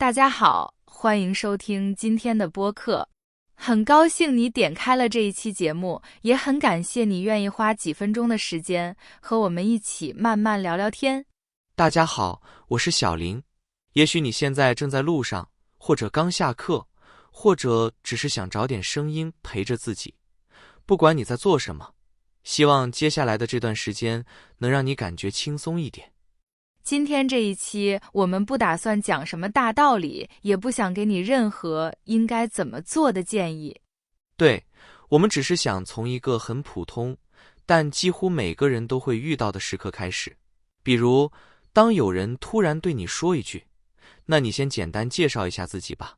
大家好，欢迎收听今天的播客。很高兴你点开了这一期节目，也很感谢你愿意花几分钟的时间和我们一起慢慢聊聊天。大家好，我是小林。也许你现在正在路上，或者刚下课，或者只是想找点声音陪着自己。不管你在做什么，希望接下来的这段时间能让你感觉轻松一点。今天这一期，我们不打算讲什么大道理，也不想给你任何应该怎么做的建议。对，我们只是想从一个很普通，但几乎每个人都会遇到的时刻开始。比如，当有人突然对你说一句，那你先简单介绍一下自己吧。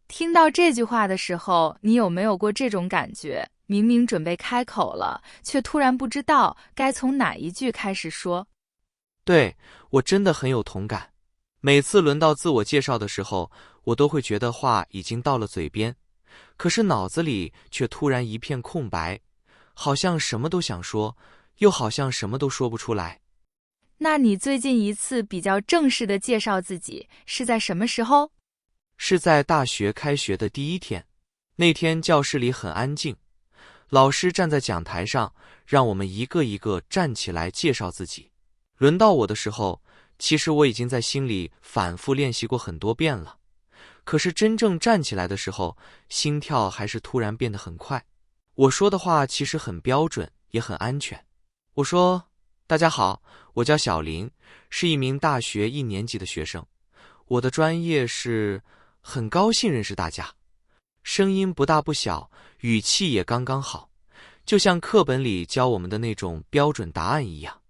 听到这句话的时候，你有没有过这种感觉？明明准备开口了，却突然不知道该从哪一句开始说。对，我真的很有同感。每次轮到自我介绍的时候，我都会觉得话已经到了嘴边，可是脑子里却突然一片空白，好像什么都想说，又好像什么都说不出来。那你最近一次比较正式的介绍自己是在什么时候？是在大学开学的第一天。那天教室里很安静，老师站在讲台上，让我们一个一个站起来介绍自己。轮到我的时候，其实我已经在心里反复练习过很多遍了，可是真正站起来的时候，心跳还是突然变得很快。我说的话其实很标准，也很安全。我说：大家好，我叫小林，是一名大学1年级的学生，我的专业是……很高兴认识大家。声音不大不小，语气也刚刚好，就像课本里教我们的那种标准答案一样。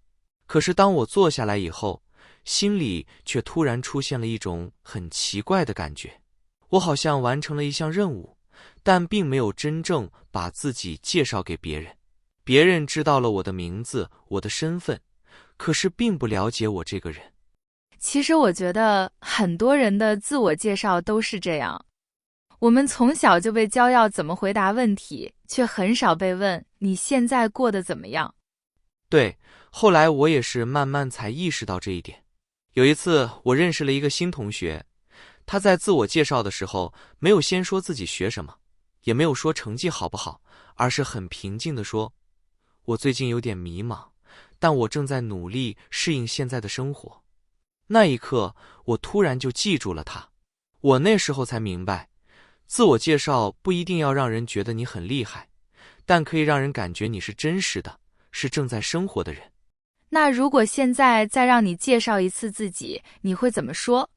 可是当我坐下来以后，心里却突然出现了一种很奇怪的感觉。我好像完成了一项任务，但并没有真正把自己介绍给别人。别人知道了我的名字，我的身份，可是并不了解我这个人。其实我觉得很多人的自我介绍都是这样。我们从小就被教要怎么回答问题，却很少被问你现在过得怎么样。对，后来我也是慢慢才意识到这一点。有一次我认识了一个新同学，他在自我介绍的时候没有先说自己学什么，也没有说成绩好不好，而是很平静地说：我最近有点迷茫，但我正在努力适应现在的生活。那一刻我突然就记住了他。我那时候才明白，自我介绍不一定要让人觉得你很厉害，但可以让人感觉你是真实的，是正在生活的人。那如果现在再让你介绍一次自己，你会怎么说？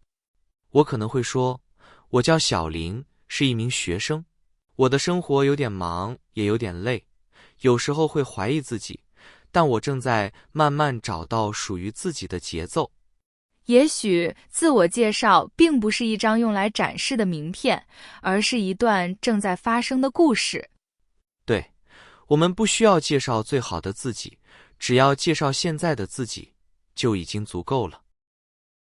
我可能会说，我叫小林，是一名学生。我的生活有点忙，也有点累，有时候会怀疑自己，但我正在慢慢找到属于自己的节奏。也许自我介绍并不是一张用来展示的名片，而是一段正在发生的故事。对，我们不需要介绍最好的自己，只要介绍现在的自己，就已经足够了。